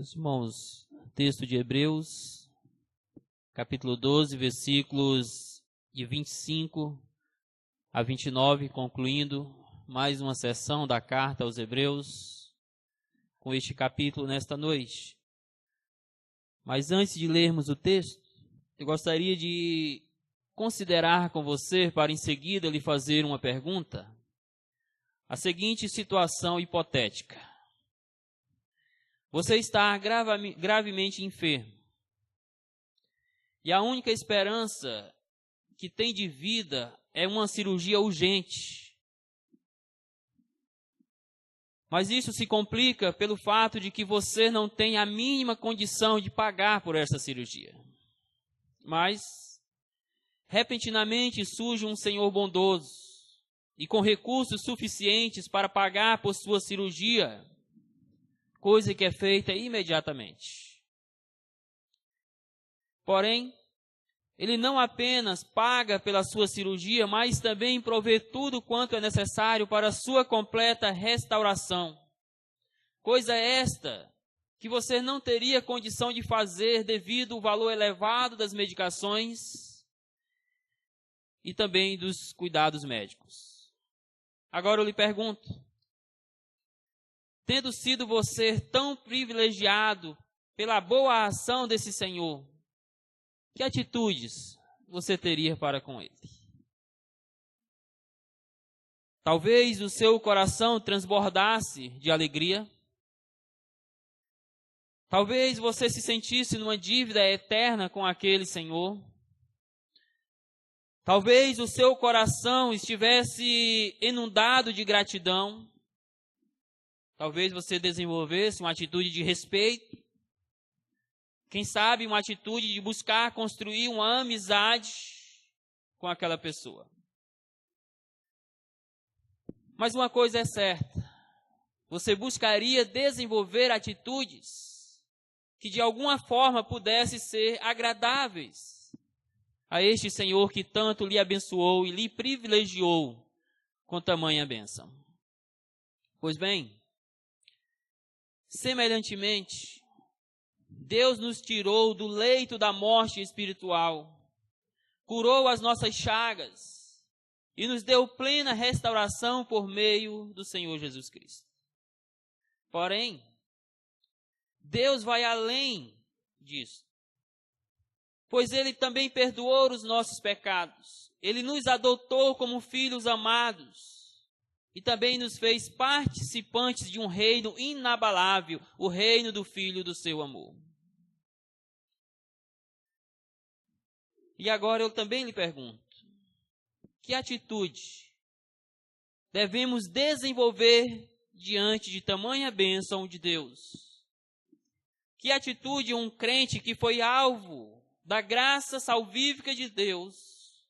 Meus irmãos, texto de Hebreus, capítulo 12, versículos de 25 a 29, concluindo mais uma sessão da carta aos Hebreus, com este capítulo nesta noite. Mas antes de lermos o texto, eu gostaria de considerar com você, para em seguida lhe fazer uma pergunta, a seguinte situação hipotética. Você está gravemente enfermo. E a única esperança que tem de vida é uma cirurgia urgente. Mas isso se complica pelo fato de que você não tem a mínima condição de pagar por essa cirurgia. Mas, repentinamente surge um Senhor bondoso e com recursos suficientes para pagar por sua cirurgia, coisa que é feita imediatamente. Porém, Ele não apenas paga pela sua cirurgia, mas também provê tudo quanto é necessário para a sua completa restauração. Coisa esta que você não teria condição de fazer devido ao valor elevado das medicações e também dos cuidados médicos. Agora eu lhe pergunto, tendo sido você tão privilegiado pela boa ação desse Senhor, que atitudes você teria para com Ele? Talvez o seu coração transbordasse de alegria. Talvez você se sentisse numa dívida eterna com aquele Senhor. Talvez o seu coração estivesse inundado de gratidão. Talvez você desenvolvesse uma atitude de respeito. Quem sabe uma atitude de buscar construir uma amizade com aquela pessoa. Mas uma coisa é certa. Você buscaria desenvolver atitudes que de alguma forma pudessem ser agradáveis a este Senhor que tanto lhe abençoou e lhe privilegiou com tamanha bênção. Pois bem, semelhantemente, Deus nos tirou do leito da morte espiritual, curou as nossas chagas e nos deu plena restauração por meio do Senhor Jesus Cristo. Porém, Deus vai além disso, pois Ele também perdoou os nossos pecados. Ele nos adotou como filhos amados. E também nos fez participantes de um reino inabalável, o reino do Filho do seu amor. E agora eu também lhe pergunto, que atitude devemos desenvolver diante de tamanha bênção de Deus? Que atitude um crente que foi alvo da graça salvífica de Deus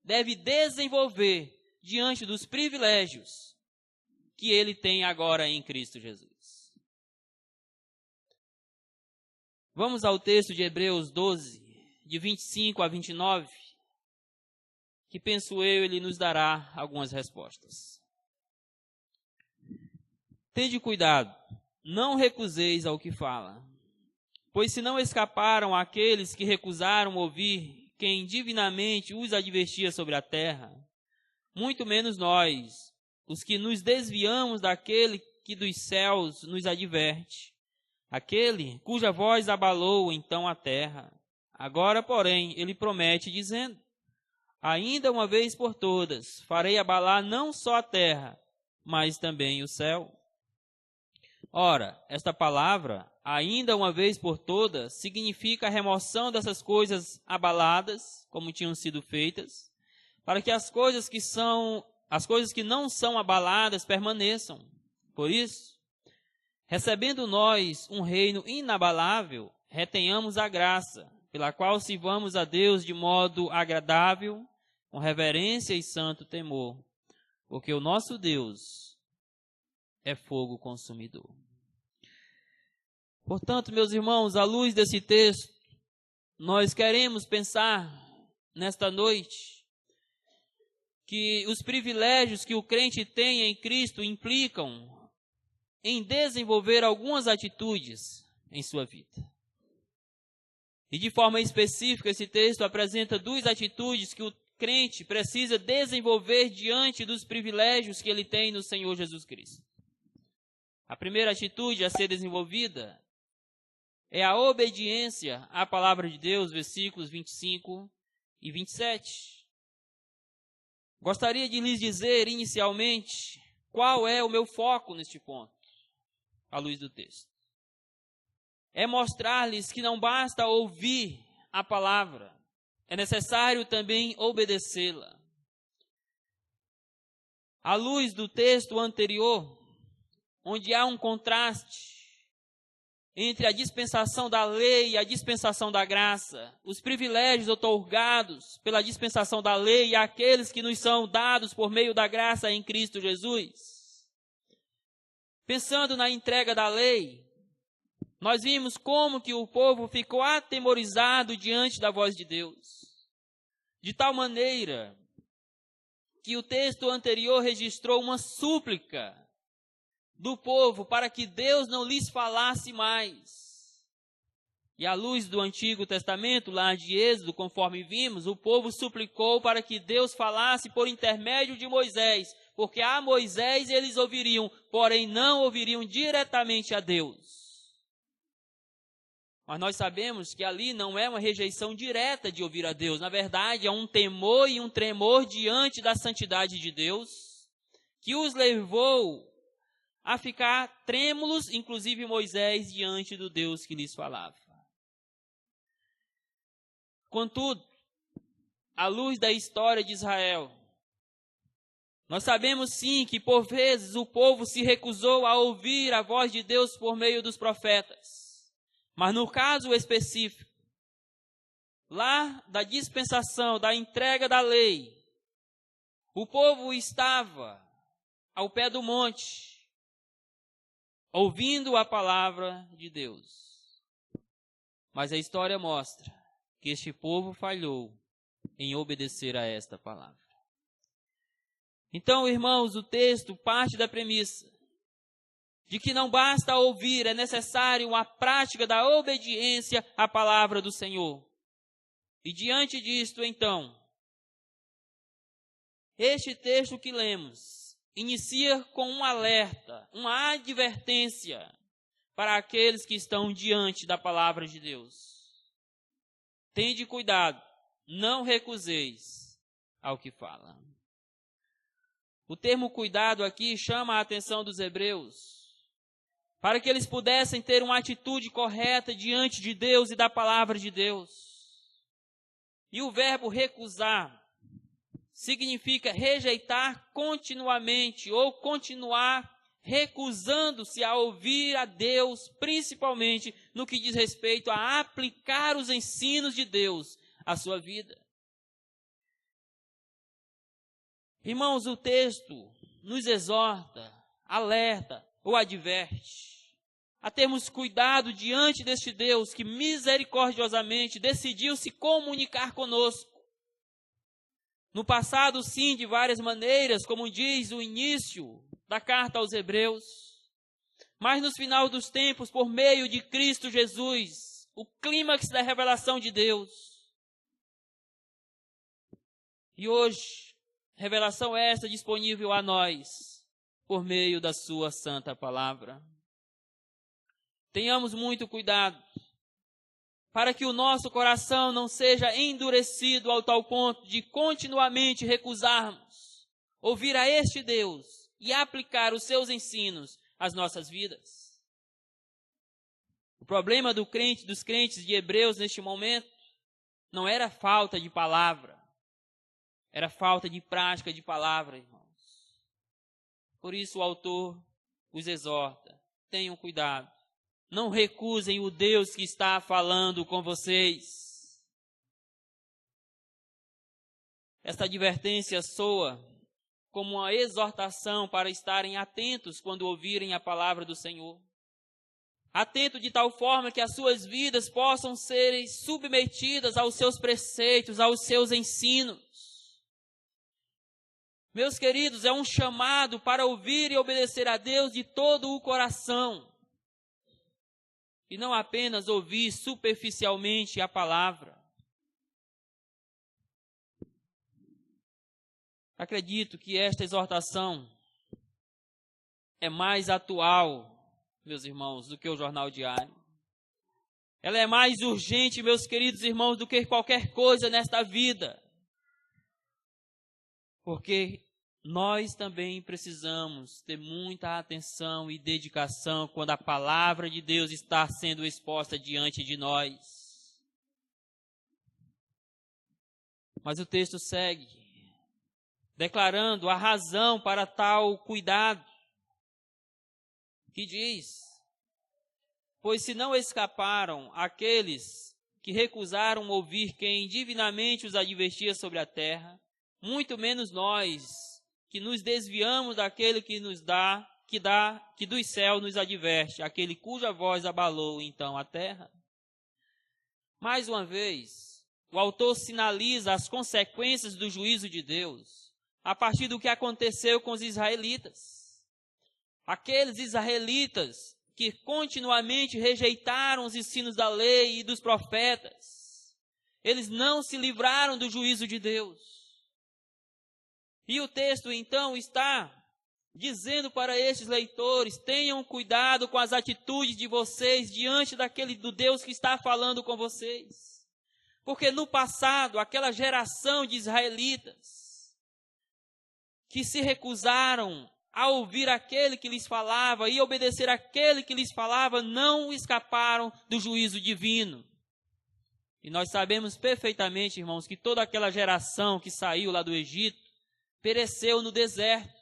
deve desenvolver diante dos privilégios que ele tem agora em Cristo Jesus? Vamos ao texto de Hebreus 12, de 25 a 29, que penso eu, ele nos dará algumas respostas. Tende cuidado, não recuseis ao que fala, pois se não escaparam aqueles que recusaram ouvir quem divinamente os advertia sobre a terra, muito menos nós, os que nos desviamos daquele que dos céus nos adverte, aquele cuja voz abalou então a terra. Agora, porém, ele promete, dizendo, ainda uma vez por todas, farei abalar não só a terra, mas também o céu. Ora, esta palavra, ainda uma vez por todas, significa a remoção dessas coisas abaladas, como tinham sido feitas, para que as coisas que não são abaladas permaneçam. Por isso, recebendo nós um reino inabalável, retenhamos a graça, pela qual sirvamos a Deus de modo agradável, com reverência e santo temor, porque o nosso Deus é fogo consumidor. Portanto, meus irmãos, à luz desse texto, nós queremos pensar nesta noite que os privilégios que o crente tem em Cristo implicam em desenvolver algumas atitudes em sua vida. E de forma específica, esse texto apresenta duas atitudes que o crente precisa desenvolver diante dos privilégios que ele tem no Senhor Jesus Cristo. A primeira atitude a ser desenvolvida é a obediência à palavra de Deus, versículos 25 e 27. Gostaria de lhes dizer inicialmente qual é o meu foco neste ponto, à luz do texto. É mostrar-lhes que não basta ouvir a palavra, é necessário também obedecê-la. À luz do texto anterior, onde há um contraste entre a dispensação da lei e a dispensação da graça, os privilégios outorgados pela dispensação da lei e aqueles que nos são dados por meio da graça em Cristo Jesus. Pensando na entrega da lei, nós vimos como que o povo ficou atemorizado diante da voz de Deus, de tal maneira que o texto anterior registrou uma súplica do povo para que Deus não lhes falasse mais. E à luz do Antigo Testamento, lá de Êxodo, conforme vimos, o povo suplicou para que Deus falasse por intermédio de Moisés, porque a Moisés eles ouviriam, porém não ouviriam diretamente a Deus. Mas nós sabemos que ali não é uma rejeição direta de ouvir a Deus. Na verdade, é um temor e um tremor diante da santidade de Deus, que os levou a ficar trêmulos, inclusive Moisés, diante do Deus que lhes falava. Contudo, à luz da história de Israel, nós sabemos sim que por vezes o povo se recusou a ouvir a voz de Deus por meio dos profetas. Mas no caso específico, lá da dispensação, da entrega da lei, o povo estava ao pé do monte, ouvindo a palavra de Deus. Mas a história mostra que este povo falhou em obedecer a esta palavra. Então, irmãos, o texto parte da premissa de que não basta ouvir, é necessário a prática da obediência à palavra do Senhor. E diante disto, então, este texto que lemos inicia com um alerta, uma advertência para aqueles que estão diante da palavra de Deus. Tende cuidado, não recuseis ao que fala. O termo cuidado aqui chama a atenção dos hebreus, para que eles pudessem ter uma atitude correta diante de Deus e da palavra de Deus. E o verbo recusar significa rejeitar continuamente ou continuar recusando-se a ouvir a Deus, principalmente no que diz respeito a aplicar os ensinos de Deus à sua vida. Irmãos, o texto nos exorta, alerta ou adverte a termos cuidado diante deste Deus que misericordiosamente decidiu se comunicar conosco. No passado, sim, de várias maneiras, como diz o início da carta aos Hebreus, mas no final dos tempos, por meio de Cristo Jesus, o clímax da revelação de Deus. E hoje, revelação esta disponível a nós, por meio da sua santa palavra. Tenhamos muito cuidado, para que o nosso coração não seja endurecido ao tal ponto de continuamente recusarmos ouvir a este Deus e aplicar os seus ensinos às nossas vidas. O problema dos crentes de Hebreus neste momento, não era falta de palavra, era falta de prática de palavra, irmãos. Por isso o autor os exorta, tenham cuidado. Não recusem o Deus que está falando com vocês. Esta advertência soa como uma exortação para estarem atentos quando ouvirem a palavra do Senhor. Atento de tal forma que as suas vidas possam ser submetidas aos seus preceitos, aos seus ensinos. Meus queridos, é um chamado para ouvir e obedecer a Deus de todo o coração. e não apenas ouvir superficialmente a palavra. Acredito que esta exortação é mais atual, meus irmãos, do que o jornal diário. Ela é mais urgente, meus queridos irmãos, do que qualquer coisa nesta vida. Porque nós também precisamos ter muita atenção e dedicação quando a palavra de Deus está sendo exposta diante de nós. Mas o texto segue, declarando a razão para tal cuidado, que diz: pois se não escaparam aqueles que recusaram ouvir quem divinamente os advertia sobre a terra, muito menos nós, que nos desviamos daquele que nos dá, que dos céus nos adverte, aquele cuja voz abalou então a terra. Mais uma vez, o autor sinaliza as consequências do juízo de Deus, a partir do que aconteceu com os israelitas. Aqueles israelitas que continuamente rejeitaram os ensinos da lei e dos profetas, eles não se livraram do juízo de Deus. E o texto então está dizendo para estes leitores: tenham cuidado com as atitudes de vocês diante do Deus que está falando com vocês. Porque no passado, aquela geração de israelitas que se recusaram a ouvir aquele que lhes falava e obedecer aquele que lhes falava, não escaparam do juízo divino. E nós sabemos perfeitamente, irmãos, que toda aquela geração que saiu lá do Egito pereceu no deserto,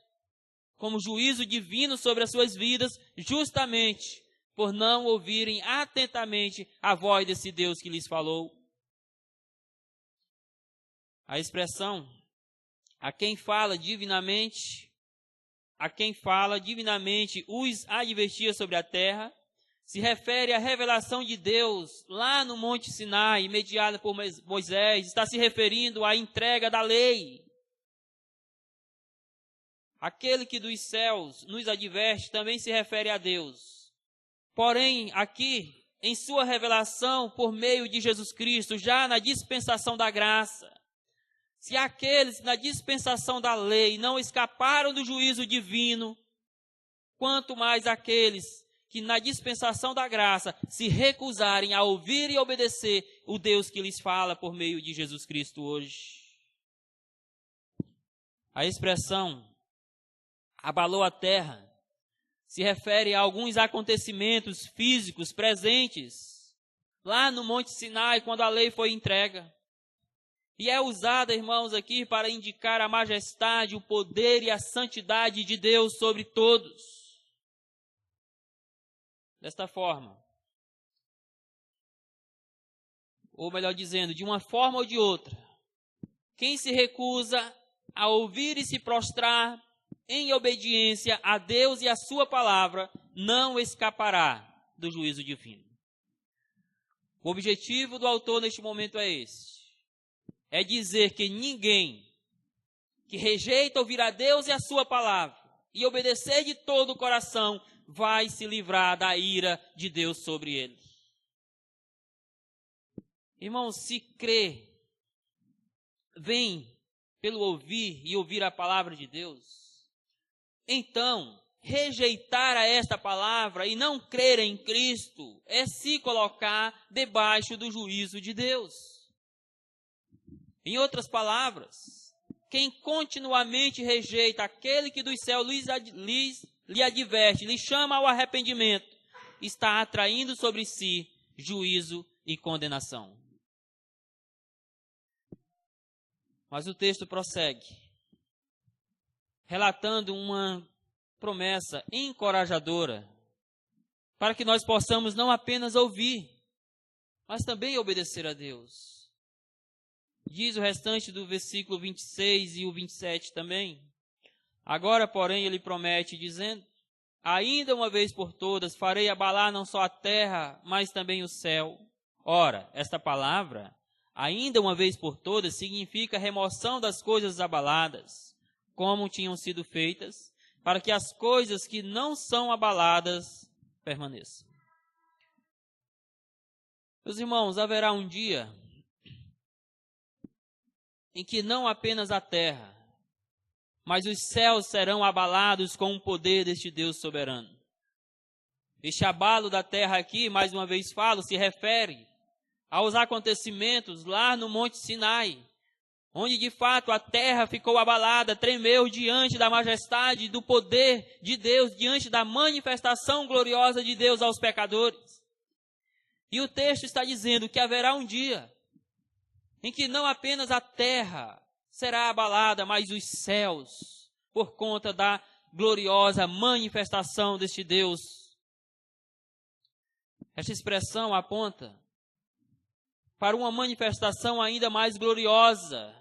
como juízo divino sobre as suas vidas, justamente por não ouvirem atentamente a voz desse Deus que lhes falou. A expressão a quem fala divinamente os advertia sobre a terra, se refere à revelação de Deus lá no Monte Sinai, mediada por Moisés, está se referindo à entrega da lei. Aquele que dos céus nos adverte também se refere a Deus. Porém, aqui, em sua revelação por meio de Jesus Cristo, já na dispensação da graça, se aqueles na dispensação da lei não escaparam do juízo divino, quanto mais aqueles que na dispensação da graça se recusarem a ouvir e obedecer o Deus que lhes fala por meio de Jesus Cristo hoje. A expressão abalou a terra se refere a alguns acontecimentos físicos presentes lá no Monte Sinai, quando a lei foi entregue. E é usada, irmãos, aqui para indicar a majestade, o poder e a santidade de Deus sobre todos. Desta forma, ou melhor dizendo, de uma forma ou de outra, quem se recusa a ouvir e se prostrar em obediência a Deus e a sua palavra, não escapará do juízo divino. O objetivo do autor neste momento é esse. É dizer que ninguém que rejeita ouvir a Deus e a sua palavra e obedecer de todo o coração vai se livrar da ira de Deus sobre ele. Irmãos, se crer vem pelo ouvir e ouvir a palavra de Deus, então rejeitar a esta palavra e não crer em Cristo é se colocar debaixo do juízo de Deus. Em outras palavras, quem continuamente rejeita aquele que dos céus lhe adverte, lhe chama ao arrependimento, está atraindo sobre si juízo e condenação. Mas o texto prossegue, relatando uma promessa encorajadora para que nós possamos não apenas ouvir, mas também obedecer a Deus. Diz o restante do versículo 26 e o 27 também. Agora, porém, ele promete, dizendo: ainda uma vez por todas farei abalar não só a terra, mas também o céu. Ora, esta palavra, ainda uma vez por todas, significa remoção das coisas abaladas, como tinham sido feitas, para que as coisas que não são abaladas permaneçam. Meus irmãos, haverá um dia em que não apenas a terra, mas os céus serão abalados com o poder deste Deus soberano. Este abalo da terra aqui, mais uma vez falo, se refere aos acontecimentos lá no Monte Sinai, onde de fato a terra ficou abalada, tremeu diante da majestade e do poder de Deus, diante da manifestação gloriosa de Deus aos pecadores. E o texto está dizendo que haverá um dia em que não apenas a terra será abalada, mas os céus, por conta da gloriosa manifestação deste Deus. Esta expressão aponta para uma manifestação ainda mais gloriosa,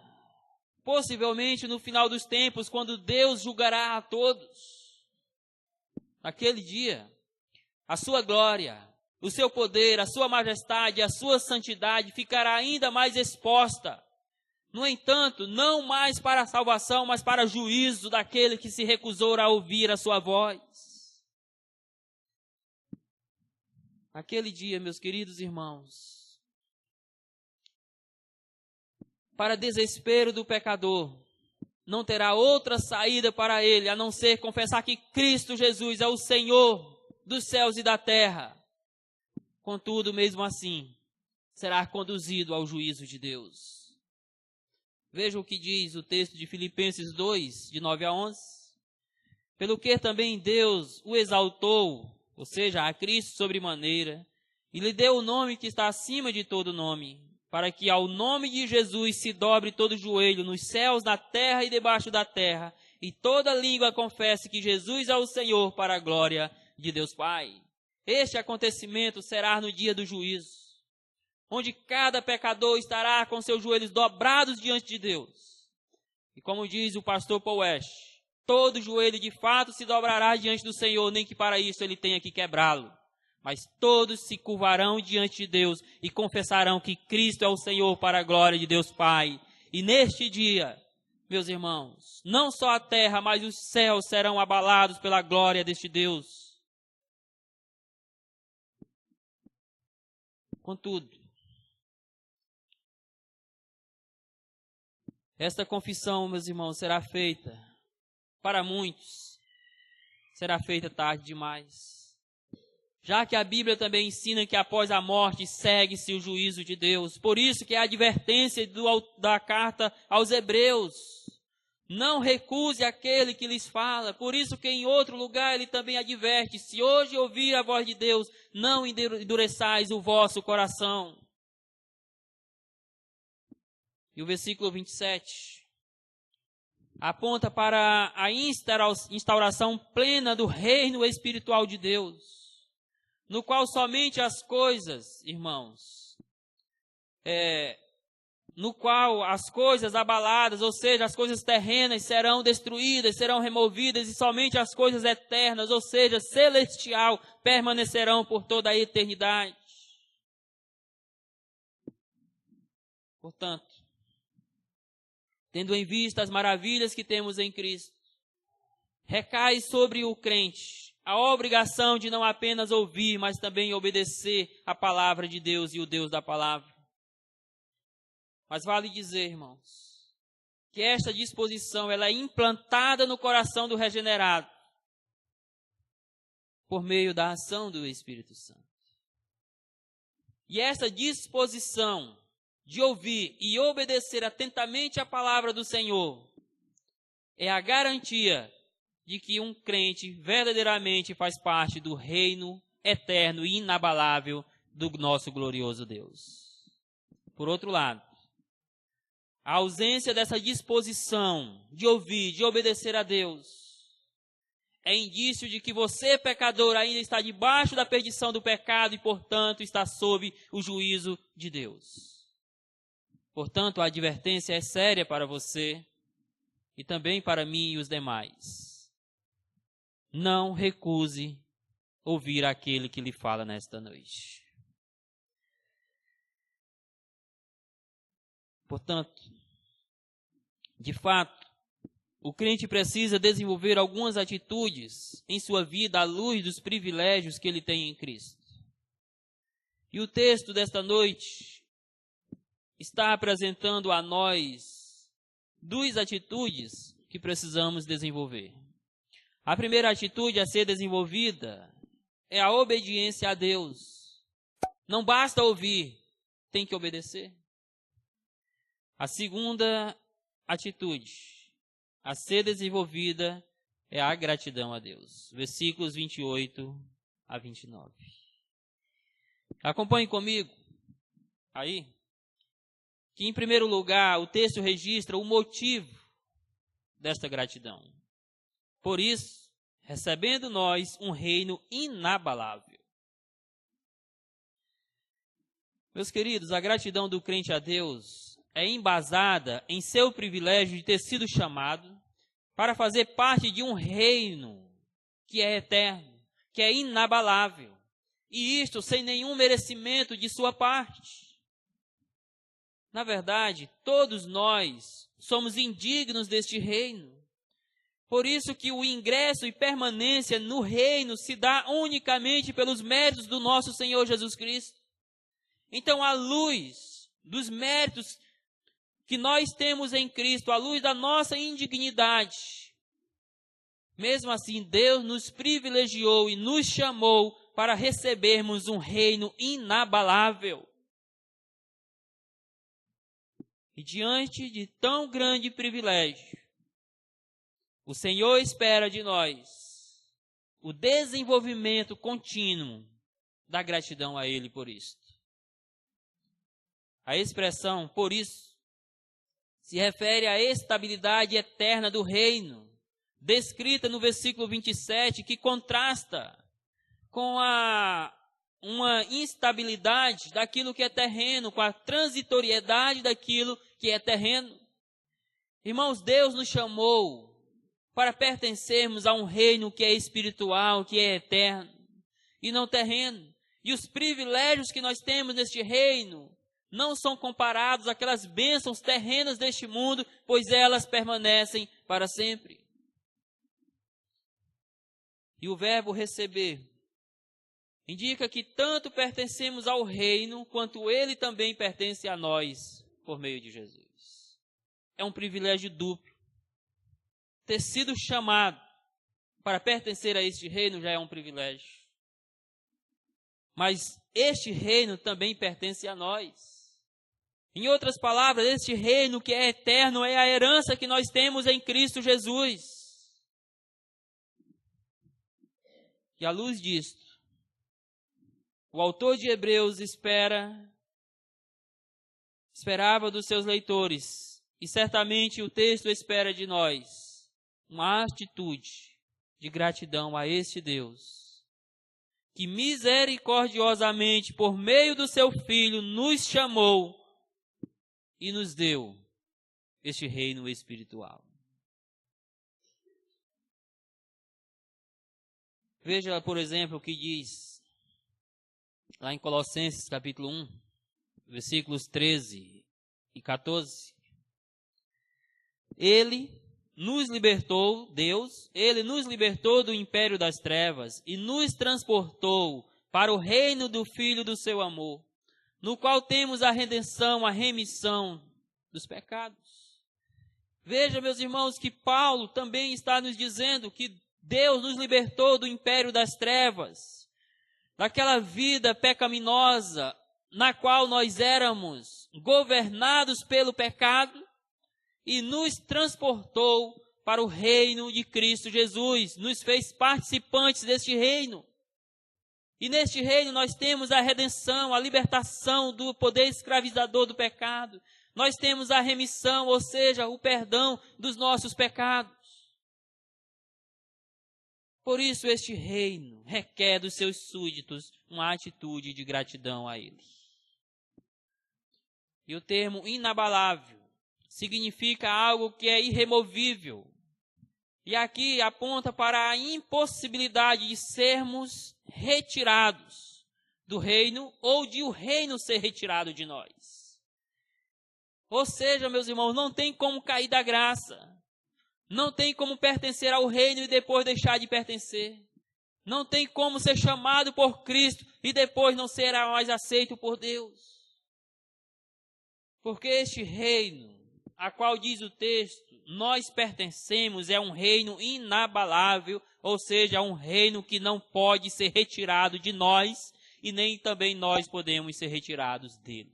possivelmente no final dos tempos, quando Deus julgará a todos. Naquele dia, a sua glória, o seu poder, a sua majestade, a sua santidade ficará ainda mais exposta. No entanto, não mais para a salvação, mas para juízo daquele que se recusou a ouvir a sua voz. Naquele dia, meus queridos irmãos, para desespero do pecador, não terá outra saída para ele, a não ser confessar que Cristo Jesus é o Senhor dos céus e da terra. Contudo, mesmo assim, será conduzido ao juízo de Deus. Veja o que diz o texto de Filipenses 2, de 9 a 11. Pelo que também Deus o exaltou, ou seja, a Cristo sobremaneira, e lhe deu o nome que está acima de todo nome, para que ao nome de Jesus se dobre todo joelho nos céus, na terra e debaixo da terra, e toda língua confesse que Jesus é o Senhor, para a glória de Deus Pai. Este acontecimento será no dia do juízo, onde cada pecador estará com seus joelhos dobrados diante de Deus. E como diz o pastor Paul West, todo joelho de fato se dobrará diante do Senhor, nem que para isso ele tenha que quebrá-lo. Mas todos se curvarão diante de Deus e confessarão que Cristo é o Senhor, para a glória de Deus Pai. E neste dia, meus irmãos, não só a terra, mas os céus serão abalados pela glória deste Deus. Contudo, esta confissão, meus irmãos, será feita para muitos, será feita tarde demais. Já que a Bíblia também ensina que após a morte segue-se o juízo de Deus. Por isso que a advertência da carta aos Hebreus: não recuse aquele que lhes fala. Por isso que em outro lugar ele também adverte: se hoje ouvir a voz de Deus, não endureçais o vosso coração. E o versículo 27 aponta para a instauração plena do reino espiritual de Deus, no qual somente as coisas, irmãos, no qual as coisas abaladas, ou seja, as coisas terrenas serão destruídas, serão removidas, e somente as coisas eternas, ou seja, celestial, permanecerão por toda a eternidade. Portanto, tendo em vista as maravilhas que temos em Cristo, recai sobre o crente a obrigação de não apenas ouvir, mas também obedecer a palavra de Deus e o Deus da palavra. Mas vale dizer, irmãos, que esta disposição ela é implantada no coração do regenerado por meio da ação do Espírito Santo. E essa disposição de ouvir e obedecer atentamente a palavra do Senhor é a garantia de que um crente verdadeiramente faz parte do reino eterno e inabalável do nosso glorioso Deus. Por outro lado, a ausência dessa disposição de ouvir, de obedecer a Deus, é indício de que você, pecador, ainda está debaixo da perdição do pecado e, portanto, está sob o juízo de Deus. Portanto, a advertência é séria para você e também para mim e os demais. Não recuse ouvir aquele que lhe fala nesta noite. Portanto, de fato, o crente precisa desenvolver algumas atitudes em sua vida à luz dos privilégios que ele tem em Cristo. E o texto desta noite está apresentando a nós duas atitudes que precisamos desenvolver. A primeira atitude a ser desenvolvida é a obediência a Deus. Não basta ouvir, tem que obedecer. A segunda atitude a ser desenvolvida é a gratidão a Deus. Versículos 28 a 29. Acompanhe comigo aí, que em primeiro lugar o texto registra o motivo desta gratidão. Por isso, recebendo nós um reino inabalável. Meus queridos, a gratidão do crente a Deus é embasada em seu privilégio de ter sido chamado para fazer parte de um reino que é eterno, que é inabalável. E isto sem nenhum merecimento de sua parte. Na verdade, todos nós somos indignos deste reino. Por isso que o ingresso e permanência no reino se dá unicamente pelos méritos do nosso Senhor Jesus Cristo. Então, à luz dos méritos que nós temos em Cristo, à luz da nossa indignidade, mesmo assim, Deus nos privilegiou e nos chamou para recebermos um reino inabalável. E diante de tão grande privilégio, o Senhor espera de nós o desenvolvimento contínuo da gratidão a Ele por isto. A expressão "por isso" se refere à estabilidade eterna do reino, descrita no versículo 27, que contrasta com uma instabilidade daquilo que é terreno, com a transitoriedade daquilo que é terreno. Irmãos, Deus nos chamou para pertencermos a um reino que é espiritual, que é eterno e não terreno. E os privilégios que nós temos neste reino não são comparados àquelas bênçãos terrenas deste mundo, pois elas permanecem para sempre. E o verbo receber indica que tanto pertencemos ao reino, quanto ele também pertence a nós, por meio de Jesus. É um privilégio duplo. Ter sido chamado para pertencer a este reino já é um privilégio. Mas este reino também pertence a nós. Em outras palavras, este reino que é eterno é a herança que nós temos em Cristo Jesus. E à luz disto, o autor de Hebreus esperava dos seus leitores, e certamente o texto espera de nós, uma atitude de gratidão a este Deus, que misericordiosamente, por meio do seu Filho, nos chamou e nos deu este reino espiritual. Veja, por exemplo, o que diz lá em Colossenses capítulo 1, versículos 13 e 14. Ele nos libertou, Deus, Ele nos libertou do império das trevas e nos transportou para o reino do Filho do seu amor, no qual temos a redenção, a remissão dos pecados. Veja, meus irmãos, que Paulo também está nos dizendo que Deus nos libertou do império das trevas, daquela vida pecaminosa na qual nós éramos governados pelo pecado, e nos transportou para o reino de Cristo Jesus, nos fez participantes deste reino. E neste reino nós temos a redenção, a libertação do poder escravizador do pecado. Nós temos a remissão, ou seja, o perdão dos nossos pecados. Por isso este reino requer dos seus súditos uma atitude de gratidão a Ele. E o termo inabalável significa algo que é irremovível. E aqui aponta para a impossibilidade de sermos retirados do reino ou de o reino ser retirado de nós. Ou seja, meus irmãos, não tem como cair da graça. Não tem como pertencer ao reino e depois deixar de pertencer. Não tem como ser chamado por Cristo e depois não será mais aceito por Deus. Porque este reino, a qual diz o texto, nós pertencemos, é um reino inabalável, ou seja, um reino que não pode ser retirado de nós e nem também nós podemos ser retirados dele.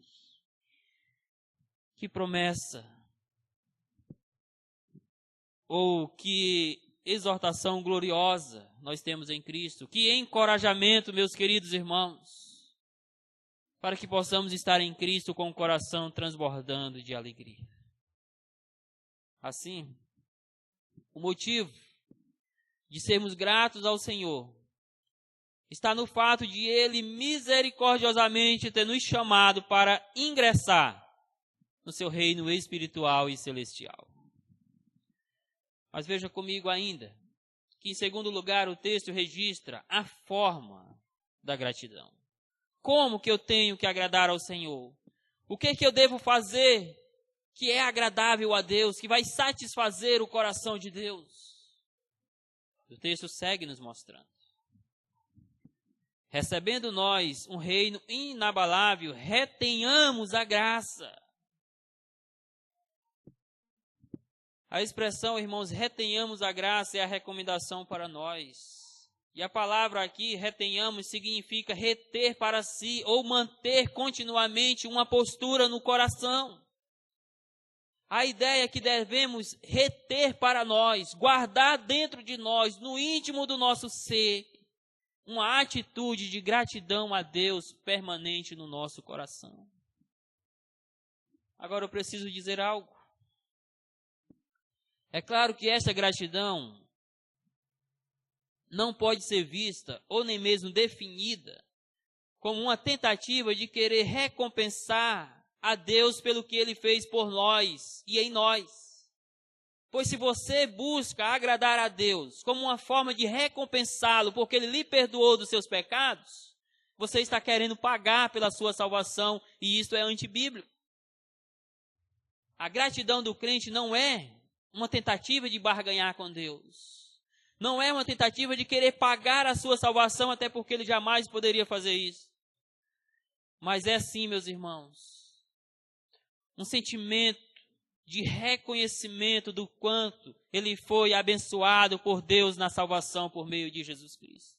Que promessa! Ou que exortação gloriosa nós temos em Cristo. Que encorajamento, meus queridos irmãos, para que possamos estar em Cristo com o coração transbordando de alegria. Assim, o motivo de sermos gratos ao Senhor está no fato de Ele misericordiosamente ter nos chamado para ingressar no seu reino espiritual e celestial. Mas veja comigo ainda, que em segundo lugar o texto registra a forma da gratidão. Como que eu tenho que agradar ao Senhor? O que eu devo fazer que é agradável a Deus, que vai satisfazer o coração de Deus? O texto segue nos mostrando. Recebendo nós um reino inabalável, retenhamos a graça. A expressão, irmãos, retenhamos a graça é a recomendação para nós. E a palavra aqui, retenhamos, significa reter para si ou manter continuamente uma postura no coração. A ideia é que devemos reter para nós, guardar dentro de nós, no íntimo do nosso ser, uma atitude de gratidão a Deus permanente no nosso coração. Agora eu preciso dizer algo. É claro que esta gratidão não pode ser vista, ou nem mesmo definida, como uma tentativa de querer recompensar a Deus pelo que Ele fez por nós e em nós. Pois se você busca agradar a Deus como uma forma de recompensá-lo porque Ele lhe perdoou dos seus pecados, você está querendo pagar pela sua salvação e isto é antibíblico. A gratidão do crente não é uma tentativa de barganhar com Deus. Não é uma tentativa de querer pagar a sua salvação, até porque Ele jamais poderia fazer isso. Mas é sim, meus irmãos, um sentimento de reconhecimento do quanto ele foi abençoado por Deus na salvação por meio de Jesus Cristo.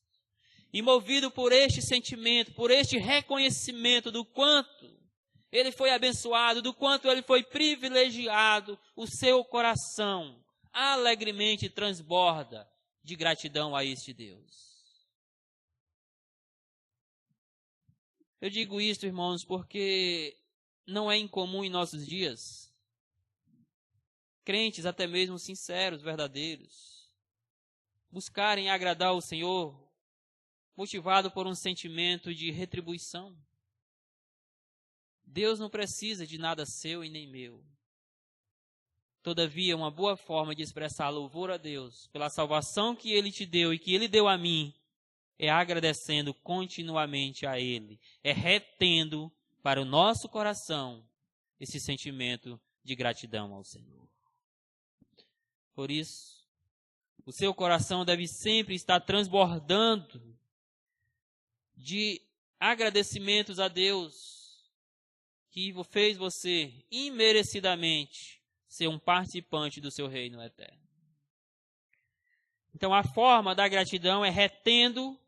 E movido por este sentimento, por este reconhecimento do quanto ele foi abençoado, do quanto ele foi privilegiado, o seu coração alegremente transborda de gratidão a este Deus. Eu digo isto, irmãos, porque não é incomum em nossos dias crentes, até mesmo sinceros, verdadeiros, buscarem agradar o Senhor, motivado por um sentimento de retribuição. Deus não precisa de nada seu e nem meu. Todavia, uma boa forma de expressar louvor a Deus pela salvação que Ele te deu e que Ele deu a mim, é agradecendo continuamente a Ele, é retendo para o nosso coração esse sentimento de gratidão ao Senhor. Por isso, o seu coração deve sempre estar transbordando de agradecimentos a Deus, que fez você imerecidamente ser um participante do seu reino eterno. Então, a forma da gratidão é retendo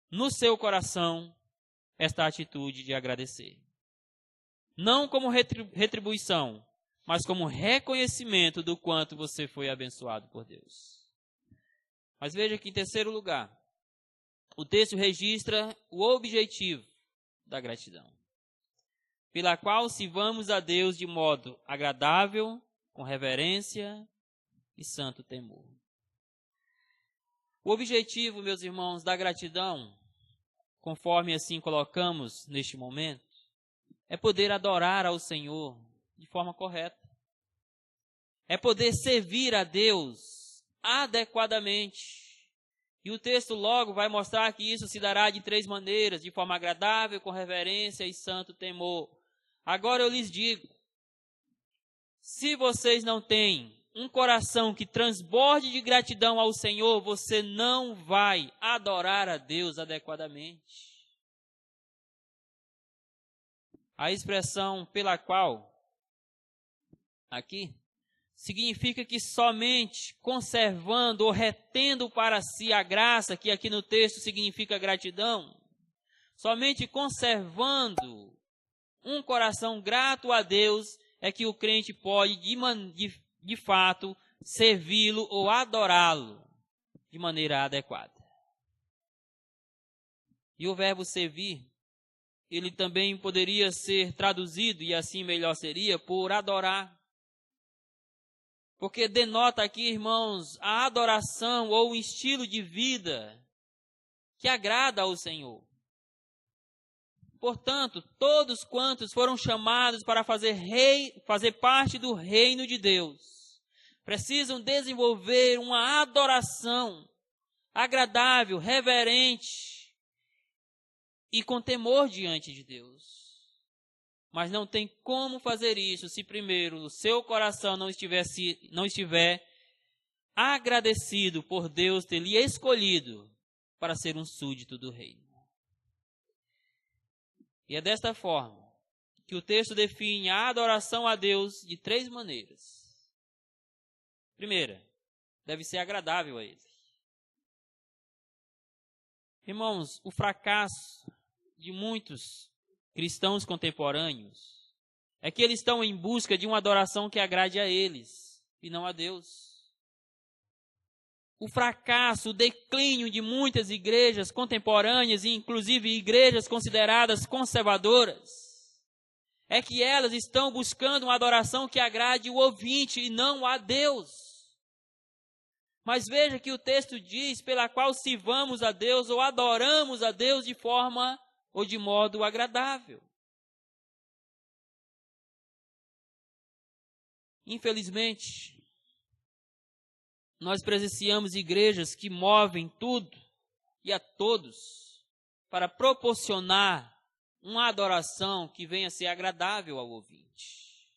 no seu coração esta atitude de agradecer. Não como retribuição, mas como reconhecimento do quanto você foi abençoado por Deus. Mas veja que, em terceiro lugar, o texto registra o objetivo da gratidão, pela qual sirvamos a Deus de modo agradável, com reverência e santo temor. O objetivo, meus irmãos, da gratidão, conforme assim colocamos neste momento, é poder adorar ao Senhor de forma correta. É poder servir a Deus adequadamente. E o texto logo vai mostrar que isso se dará de 3 maneiras: de forma agradável, com reverência e santo temor. Agora eu lhes digo, se vocês não têm um coração que transborde de gratidão ao Senhor, você não vai adorar a Deus adequadamente. A expressão pela qual, aqui, significa que somente conservando ou retendo para si a graça, que aqui no texto significa gratidão, somente conservando um coração grato a Deus é que o crente pode, de fato, servi-lo ou adorá-lo de maneira adequada. E o verbo servir, ele também poderia ser traduzido, e assim melhor seria, por adorar. Porque denota aqui, irmãos, a adoração ou um estilo de vida que agrada ao Senhor. Portanto, todos quantos foram chamados para fazer parte do reino de Deus, precisam desenvolver uma adoração agradável, reverente e com temor diante de Deus. Mas não tem como fazer isso se primeiro o seu coração não estiver agradecido por Deus ter lhe escolhido para ser um súdito do reino. E é desta forma que o texto define a adoração a Deus de 3 maneiras. Primeira, deve ser agradável a Ele. Irmãos, o fracasso de muitos cristãos contemporâneos é que eles estão em busca de uma adoração que agrade a eles e não a Deus. O fracasso, o declínio de muitas igrejas contemporâneas, e inclusive igrejas consideradas conservadoras, é que elas estão buscando uma adoração que agrade o ouvinte e não a Deus. Mas veja que o texto diz pela qual sirvamos a Deus ou adoramos a Deus de forma ou de modo agradável. Infelizmente, nós presenciamos igrejas que movem tudo e a todos para proporcionar uma adoração que venha a ser agradável ao ouvinte.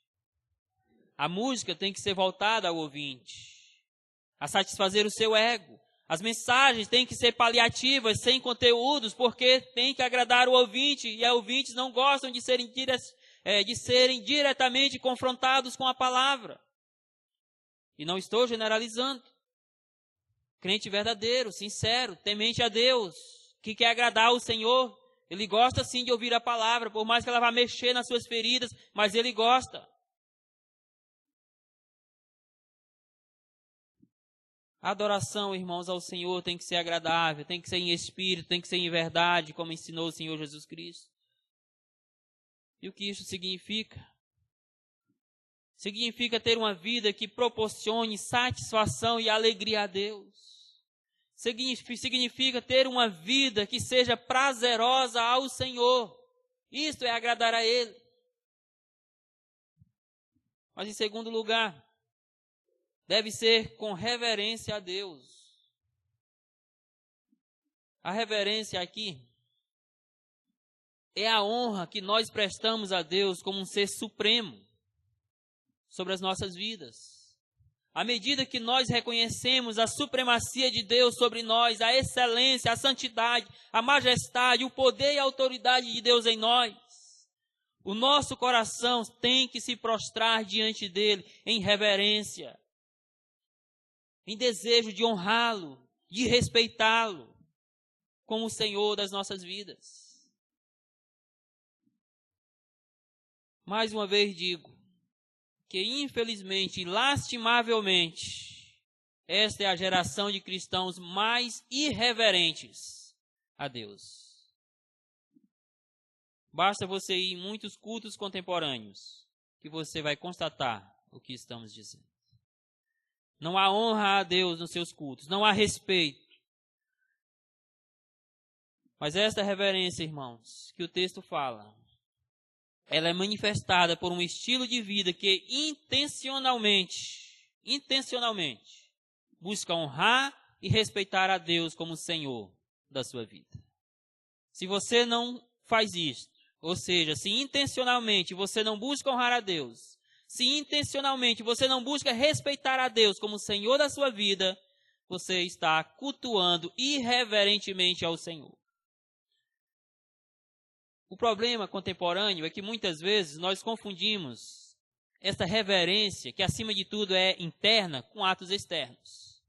A música tem que ser voltada ao ouvinte, a satisfazer o seu ego. As mensagens têm que ser paliativas, sem conteúdos, porque tem que agradar o ouvinte, e os ouvintes não gostam de serem diretamente confrontados com a palavra. E não estou generalizando. Crente verdadeiro, sincero, temente a Deus, que quer agradar o Senhor, ele gosta sim de ouvir a palavra, por mais que ela vá mexer nas suas feridas, mas ele gosta. A adoração, irmãos, ao Senhor tem que ser agradável, tem que ser em espírito, tem que ser em verdade, como ensinou o Senhor Jesus Cristo. E o que isso significa? Significa ter uma vida que proporcione satisfação e alegria a Deus. Significa ter uma vida que seja prazerosa ao Senhor. Isto é agradar a Ele. Mas em segundo lugar, deve ser com reverência a Deus. A reverência aqui é a honra que nós prestamos a Deus como um ser supremo sobre as nossas vidas. À medida que nós reconhecemos a supremacia de Deus sobre nós, a excelência, a santidade, a majestade, o poder e a autoridade de Deus em nós, o nosso coração tem que se prostrar diante dele em reverência, em desejo de honrá-lo, de respeitá-lo como o Senhor das nossas vidas. Mais uma vez digo que infelizmente e lastimavelmente esta é a geração de cristãos mais irreverentes a Deus. Basta você ir em muitos cultos contemporâneos que você vai constatar o que estamos dizendo. Não há honra a Deus nos seus cultos, não há respeito. Mas esta reverência, irmãos, que o texto fala, ela é manifestada por um estilo de vida que intencionalmente, busca honrar e respeitar a Deus como Senhor da sua vida. Se você não faz isto, ou seja, se intencionalmente você não busca honrar a Deus, se intencionalmente você não busca respeitar a Deus como Senhor da sua vida, você está cultuando irreverentemente ao Senhor. O problema contemporâneo é que muitas vezes nós confundimos essa reverência, que acima de tudo é interna, com atos externos.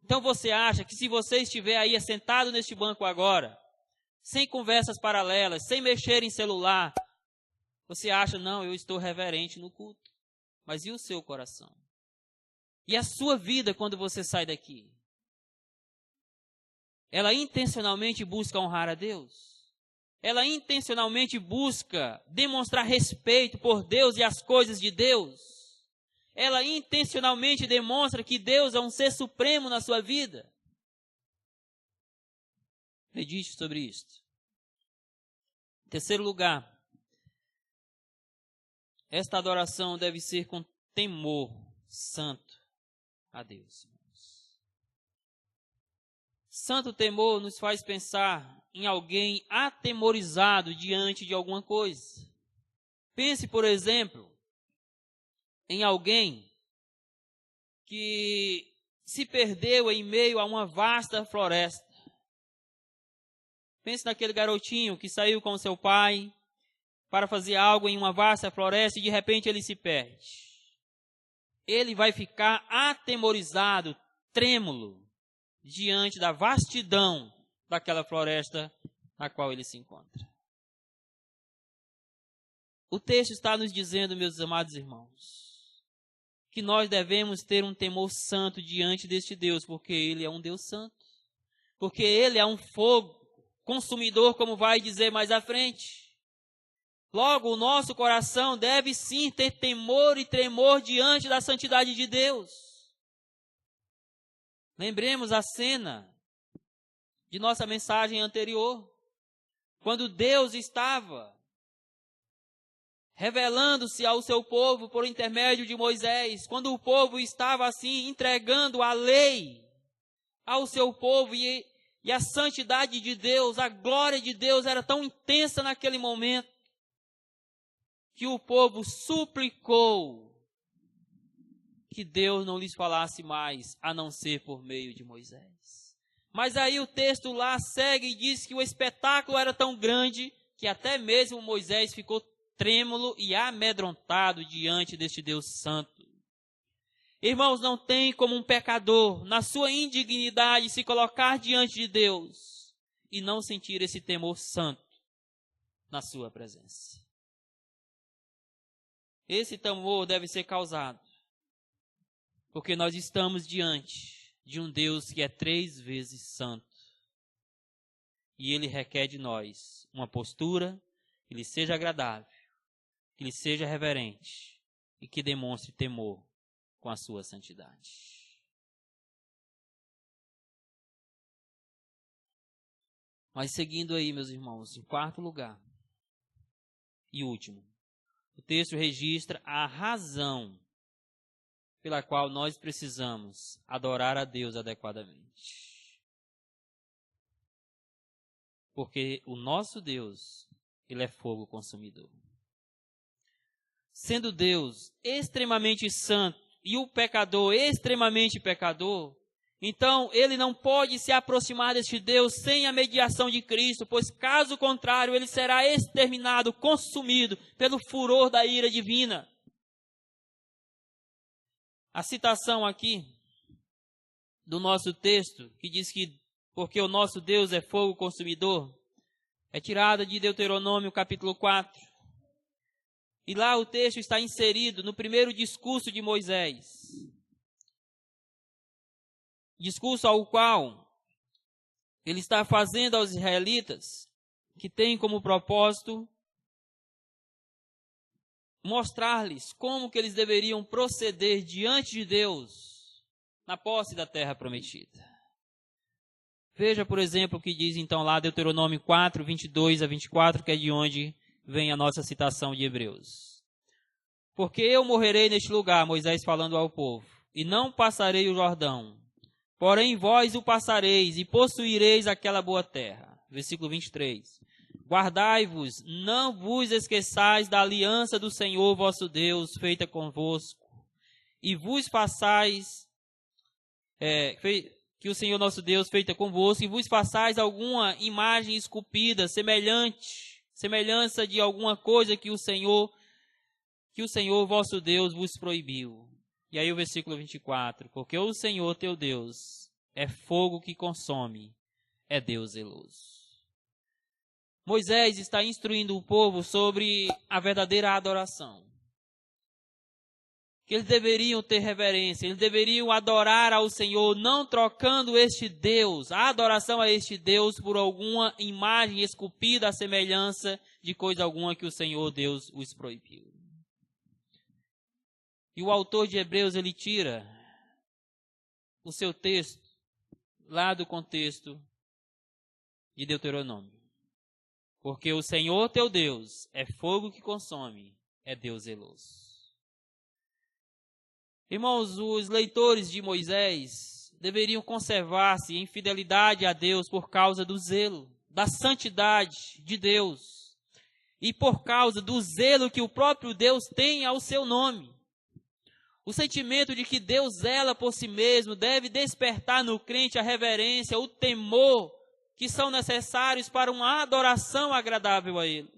Então você acha que se você estiver aí sentado neste banco agora, sem conversas paralelas, sem mexer em celular, você acha, não, eu estou reverente no culto. Mas e o seu coração? E a sua vida quando você sai daqui? Ela intencionalmente busca honrar a Deus? Ela intencionalmente busca demonstrar respeito por Deus e as coisas de Deus? Ela intencionalmente demonstra que Deus é um ser supremo na sua vida? Medite sobre isto. Em terceiro lugar, esta adoração deve ser com temor santo a Deus. Santo temor nos faz pensar em alguém atemorizado diante de alguma coisa. Pense, por exemplo, em alguém que se perdeu em meio a uma vasta floresta. Pense naquele garotinho que saiu com seu pai para fazer algo em uma vasta floresta e de repente ele se perde. Ele vai ficar atemorizado, trêmulo, diante da vastidão daquela floresta na qual ele se encontra. O texto está nos dizendo, meus amados irmãos, que nós devemos ter um temor santo diante deste Deus, porque Ele é um Deus santo. Porque Ele é um fogo consumidor, como vai dizer mais à frente. Logo, o nosso coração deve sim ter temor e tremor diante da santidade de Deus. Lembremos a cena de nossa mensagem anterior, quando Deus estava revelando-se ao seu povo por intermédio de Moisés, quando o povo estava assim entregando a lei ao seu povo e a santidade de Deus, a glória de Deus era tão intensa naquele momento, que o povo suplicou que Deus não lhes falasse mais, a não ser por meio de Moisés. Mas aí o texto lá segue e diz que o espetáculo era tão grande que até mesmo Moisés ficou trêmulo e amedrontado diante deste Deus santo. Irmãos, não tem como um pecador, na sua indignidade, se colocar diante de Deus e não sentir esse temor santo na sua presença. Esse temor deve ser causado porque nós estamos diante de um Deus que é 3 vezes santo. E Ele requer de nós uma postura que lhe seja agradável, que lhe seja reverente e que demonstre temor com a sua santidade. Mas seguindo aí, meus irmãos, em quarto lugar e último, o texto registra a razão pela qual nós precisamos adorar a Deus adequadamente. Porque o nosso Deus, Ele é fogo consumidor. Sendo Deus extremamente santo e o pecador extremamente pecador, então Ele não pode se aproximar deste Deus sem a mediação de Cristo, pois caso contrário Ele será exterminado, consumido pelo furor da ira divina. A citação aqui do nosso texto, que diz que porque o nosso Deus é fogo consumidor, é tirada de Deuteronômio capítulo 4. E lá o texto está inserido no primeiro discurso de Moisés. Discurso ao qual ele está fazendo aos israelitas, que tem como propósito mostrar-lhes como que eles deveriam proceder diante de Deus na posse da terra prometida. Veja, por exemplo, o que diz então lá Deuteronômio 4, 22 a 24, que é de onde vem a nossa citação de Hebreus. Porque eu morrerei neste lugar, Moisés falando ao povo, e não passarei o Jordão. Porém vós o passareis e possuireis aquela boa terra. Versículo 23. Guardai-vos, não vos esqueçais da aliança do Senhor vosso Deus, feita convosco, e vos façais, que o Senhor nosso Deus feita convosco, e vos façais alguma imagem esculpida, semelhança de alguma coisa que o Senhor vosso Deus vos proibiu. E aí o versículo 24, porque o Senhor teu Deus é fogo que consome, é Deus zeloso. Moisés está instruindo o povo sobre a verdadeira adoração. Que eles deveriam ter reverência, eles deveriam adorar ao Senhor, não trocando este Deus, a adoração a este Deus, por alguma imagem esculpida à semelhança de coisa alguma que o Senhor Deus os proibiu. E o autor de Hebreus, ele tira o seu texto lá do contexto de Deuteronômio. Porque o Senhor teu Deus é fogo que consome, é Deus zeloso. Irmãos, os leitores de Moisés deveriam conservar-se em fidelidade a Deus por causa do zelo, da santidade de Deus e por causa do zelo que o próprio Deus tem ao seu nome. O sentimento de que Deus zela por si mesmo deve despertar no crente a reverência, o temor que são necessários para uma adoração agradável a Ele.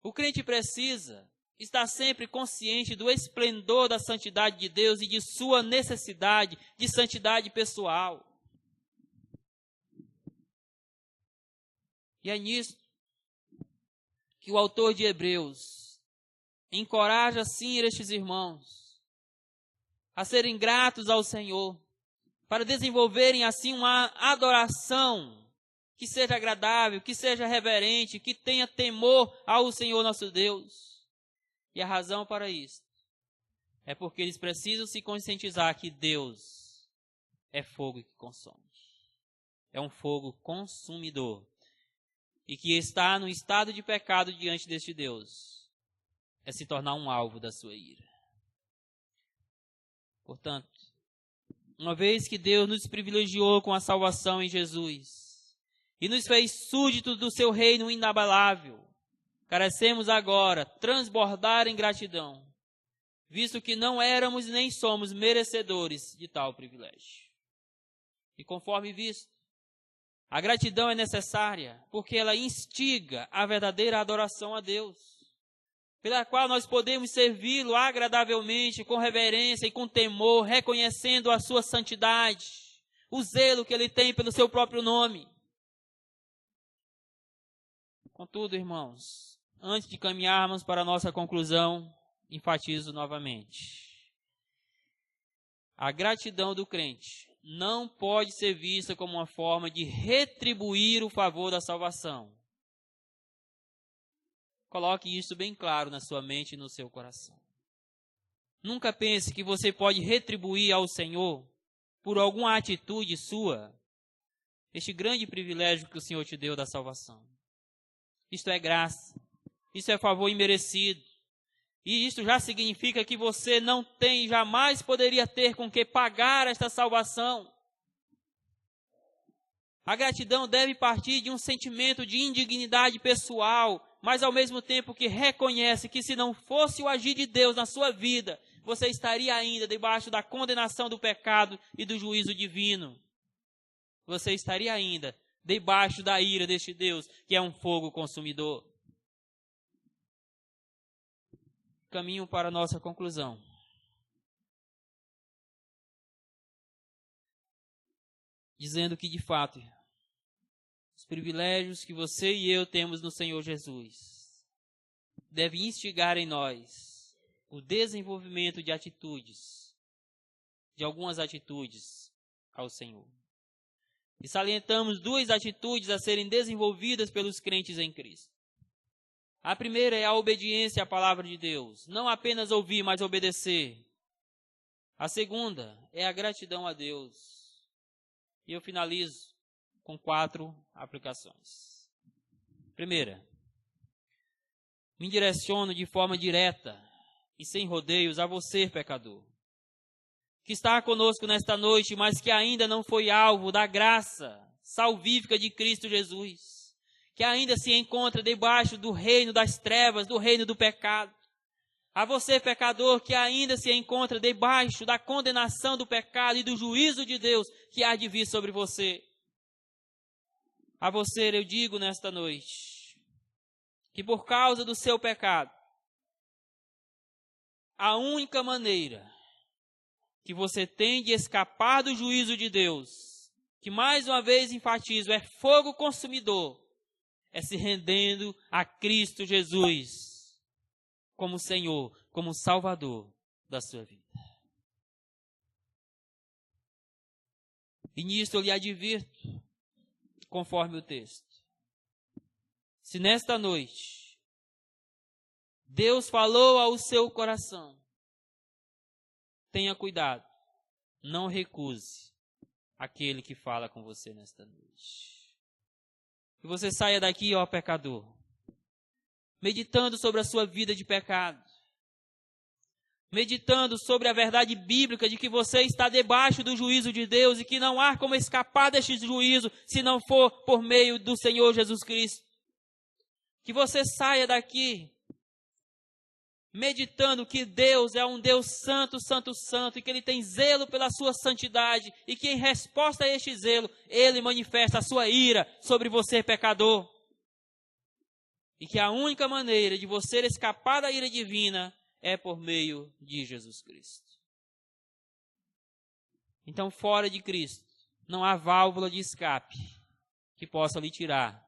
O crente precisa estar sempre consciente do esplendor da santidade de Deus e de sua necessidade de santidade pessoal. E é nisso que o autor de Hebreus encoraja, sim, estes irmãos a serem gratos ao Senhor, para desenvolverem assim uma adoração que seja agradável, que seja reverente, que tenha temor ao Senhor nosso Deus. E a razão para isso é porque eles precisam se conscientizar que Deus é fogo que consome. É um fogo consumidor. E que está no estado de pecado diante deste Deus é se tornar um alvo da sua ira. Portanto, uma vez que Deus nos privilegiou com a salvação em Jesus e nos fez súditos do seu reino inabalável, carecemos agora transbordar em gratidão, visto que não éramos nem somos merecedores de tal privilégio. E conforme visto, a gratidão é necessária porque ela instiga a verdadeira adoração a Deus, pela qual nós podemos servi-lo agradavelmente, com reverência e com temor, reconhecendo a sua santidade, o zelo que ele tem pelo seu próprio nome. Contudo, irmãos, antes de caminharmos para a nossa conclusão, enfatizo novamente. A gratidão do crente não pode ser vista como uma forma de retribuir o favor da salvação. Coloque isso bem claro na sua mente e no seu coração. Nunca pense que você pode retribuir ao Senhor, por alguma atitude sua, este grande privilégio que o Senhor te deu da salvação. Isto é graça, isso é favor imerecido. E isto já significa que você não tem, jamais poderia ter com que pagar esta salvação. A gratidão deve partir de um sentimento de indignidade pessoal, mas ao mesmo tempo que reconhece que se não fosse o agir de Deus na sua vida, você estaria ainda debaixo da condenação do pecado e do juízo divino. Você estaria ainda debaixo da ira deste Deus, que é um fogo consumidor. Caminho para a nossa conclusão. Dizendo que, de fato, os privilégios que você e eu temos no Senhor Jesus devem instigar em nós o desenvolvimento de atitudes, de algumas atitudes ao Senhor. E salientamos duas atitudes a serem desenvolvidas pelos crentes em Cristo. A primeira é a obediência à palavra de Deus, não apenas ouvir, mas obedecer. A segunda é a gratidão a Deus. E eu finalizo com 4 aplicações. Primeira, me direciono de forma direta e sem rodeios a você, pecador, que está conosco nesta noite, mas que ainda não foi alvo da graça salvífica de Cristo Jesus, que ainda se encontra debaixo do reino das trevas, do reino do pecado. A você, pecador, que ainda se encontra debaixo da condenação do pecado e do juízo de Deus que há de vir sobre você. A você eu digo nesta noite, que por causa do seu pecado, a única maneira que você tem de escapar do juízo de Deus, que mais uma vez enfatizo, é fogo consumidor, é se rendendo a Cristo Jesus como Senhor, como Salvador da sua vida. E nisto eu lhe advirto, conforme o texto. Se nesta noite Deus falou ao seu coração, tenha cuidado, não recuse aquele que fala com você nesta noite. Que você saia daqui, ó pecador, meditando sobre a sua vida de pecado, meditando sobre a verdade bíblica de que você está debaixo do juízo de Deus e que não há como escapar deste juízo se não for por meio do Senhor Jesus Cristo. Que você saia daqui meditando que Deus é um Deus santo, santo, santo, e que Ele tem zelo pela sua santidade, e que em resposta a este zelo, Ele manifesta a sua ira sobre você, pecador. E que a única maneira de você escapar da ira divina é por meio de Jesus Cristo. Então, fora de Cristo, não há válvula de escape que possa lhe tirar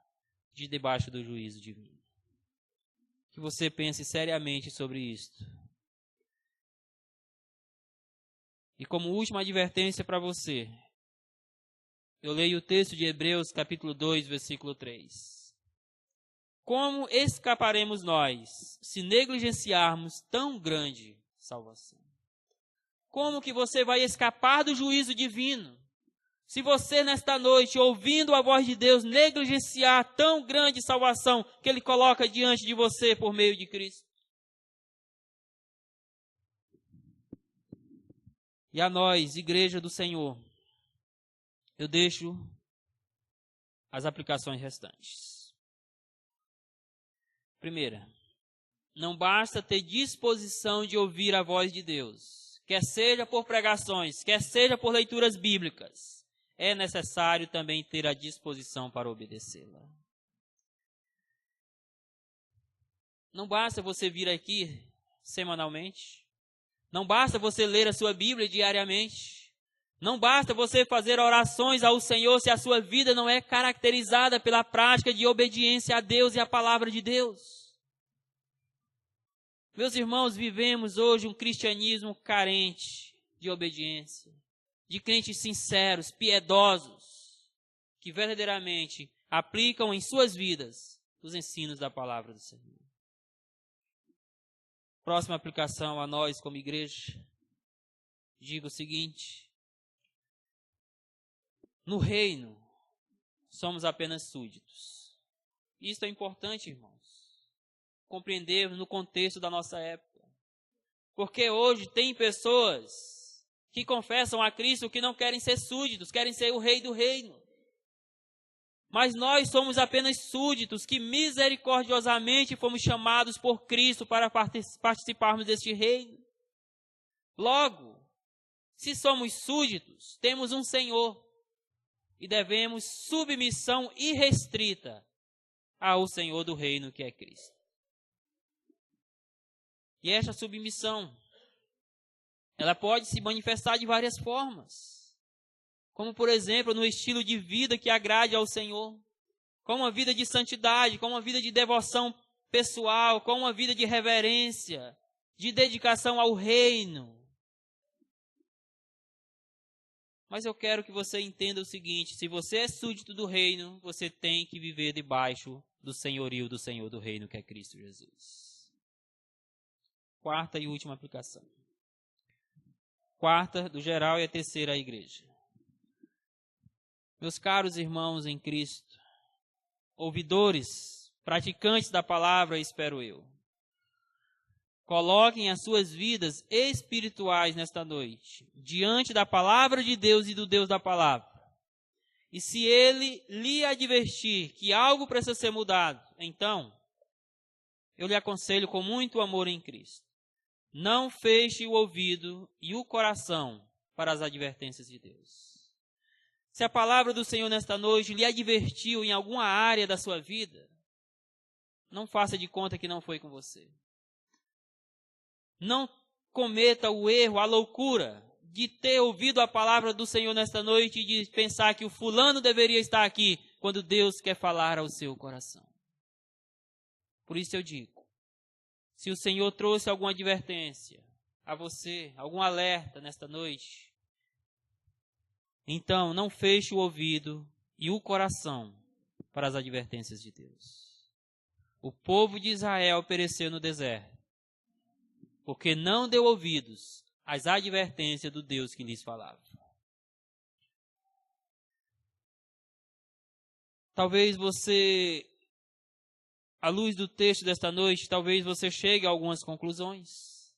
de debaixo do juízo divino. Que você pense seriamente sobre isto. E como última advertência para você, eu leio o texto de Hebreus, capítulo 2, versículo 3. Como escaparemos nós se negligenciarmos tão grande salvação? Como que você vai escapar do juízo divino? Se você nesta noite, ouvindo a voz de Deus, negligenciar tão grande salvação que Ele coloca diante de você por meio de Cristo. E a nós, Igreja do Senhor, eu deixo as aplicações restantes. Primeira, não basta ter disposição de ouvir a voz de Deus, quer seja por pregações, quer seja por leituras bíblicas. É necessário também ter a disposição para obedecê-la. Não basta você vir aqui semanalmente. Não basta você ler a sua Bíblia diariamente. Não basta você fazer orações ao Senhor se a sua vida não é caracterizada pela prática de obediência a Deus e à palavra de Deus. Meus irmãos, vivemos hoje um cristianismo carente de obediência, de crentes sinceros, piedosos, que verdadeiramente aplicam em suas vidas os ensinos da palavra do Senhor. Próxima aplicação a nós como igreja, digo o seguinte: no reino somos apenas súditos. Isso é importante, irmãos, compreendermos no contexto da nossa época. Porque hoje tem pessoas que confessam a Cristo que não querem ser súditos, querem ser o rei do reino. Mas nós somos apenas súditos que misericordiosamente fomos chamados por Cristo para participarmos deste reino. Logo, se somos súditos, temos um Senhor e devemos submissão irrestrita ao Senhor do reino que é Cristo. E esta submissão, ela pode se manifestar de várias formas. Como, por exemplo, no estilo de vida que agrade ao Senhor. Com uma vida de santidade, com uma vida de devoção pessoal, com uma vida de reverência, de dedicação ao reino. Mas eu quero que você entenda o seguinte: se você é súdito do reino, você tem que viver debaixo do senhorio do Senhor do reino, que é Cristo Jesus. Quarta e última aplicação. Quarta do geral e a terceira a igreja. Meus caros irmãos em Cristo, ouvidores, praticantes da palavra, espero eu, coloquem as suas vidas espirituais nesta noite, diante da palavra de Deus e do Deus da palavra, E se ele lhe advertir que algo precisa ser mudado, então, eu lhe aconselho com muito amor em Cristo. Não feche o ouvido e o coração para as advertências de Deus. Se a palavra do Senhor nesta noite lhe advertiu em alguma área da sua vida, não faça de conta que não foi com você. Não cometa o erro, a loucura de ter ouvido a palavra do Senhor nesta noite e de pensar que o fulano deveria estar aqui quando Deus quer falar ao seu coração. Por isso eu digo, se o Senhor trouxe alguma advertência a você, algum alerta nesta noite, então não feche o ouvido e o coração para as advertências de Deus. O povo de Israel pereceu no deserto, porque não deu ouvidos às advertências do Deus que lhes falava. Talvez você, à luz do texto desta noite, talvez você chegue a algumas conclusões.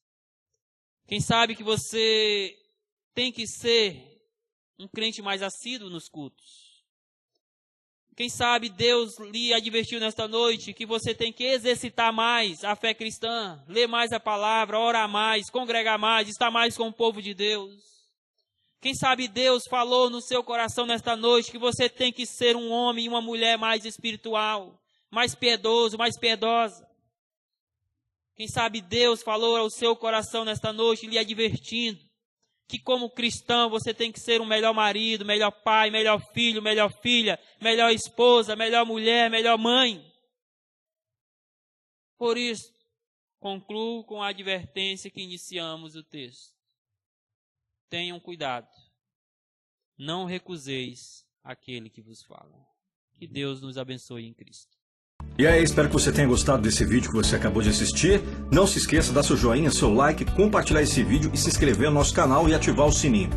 Quem sabe que você tem que ser um crente mais assíduo nos cultos. Quem sabe Deus lhe advertiu nesta noite que você tem que exercitar mais a fé cristã, ler mais a palavra, orar mais, congregar mais, estar mais com o povo de Deus. Quem sabe Deus falou no seu coração nesta noite que você tem que ser um homem e uma mulher mais espiritual, mais piedoso, mais piedosa. Quem sabe Deus falou ao seu coração nesta noite lhe advertindo que como cristão você tem que ser um melhor marido, melhor pai, melhor filho, melhor filha, melhor esposa, melhor mulher, melhor mãe. Por isso, concluo com a advertência que iniciamos o texto. Tenham cuidado, não recuseis aquele que vos fala. Que Deus nos abençoe em Cristo. E aí, espero que você tenha gostado desse vídeo que você acabou de assistir. Não se esqueça de dar seu joinha, seu like, compartilhar esse vídeo e se inscrever no nosso canal e ativar o sininho.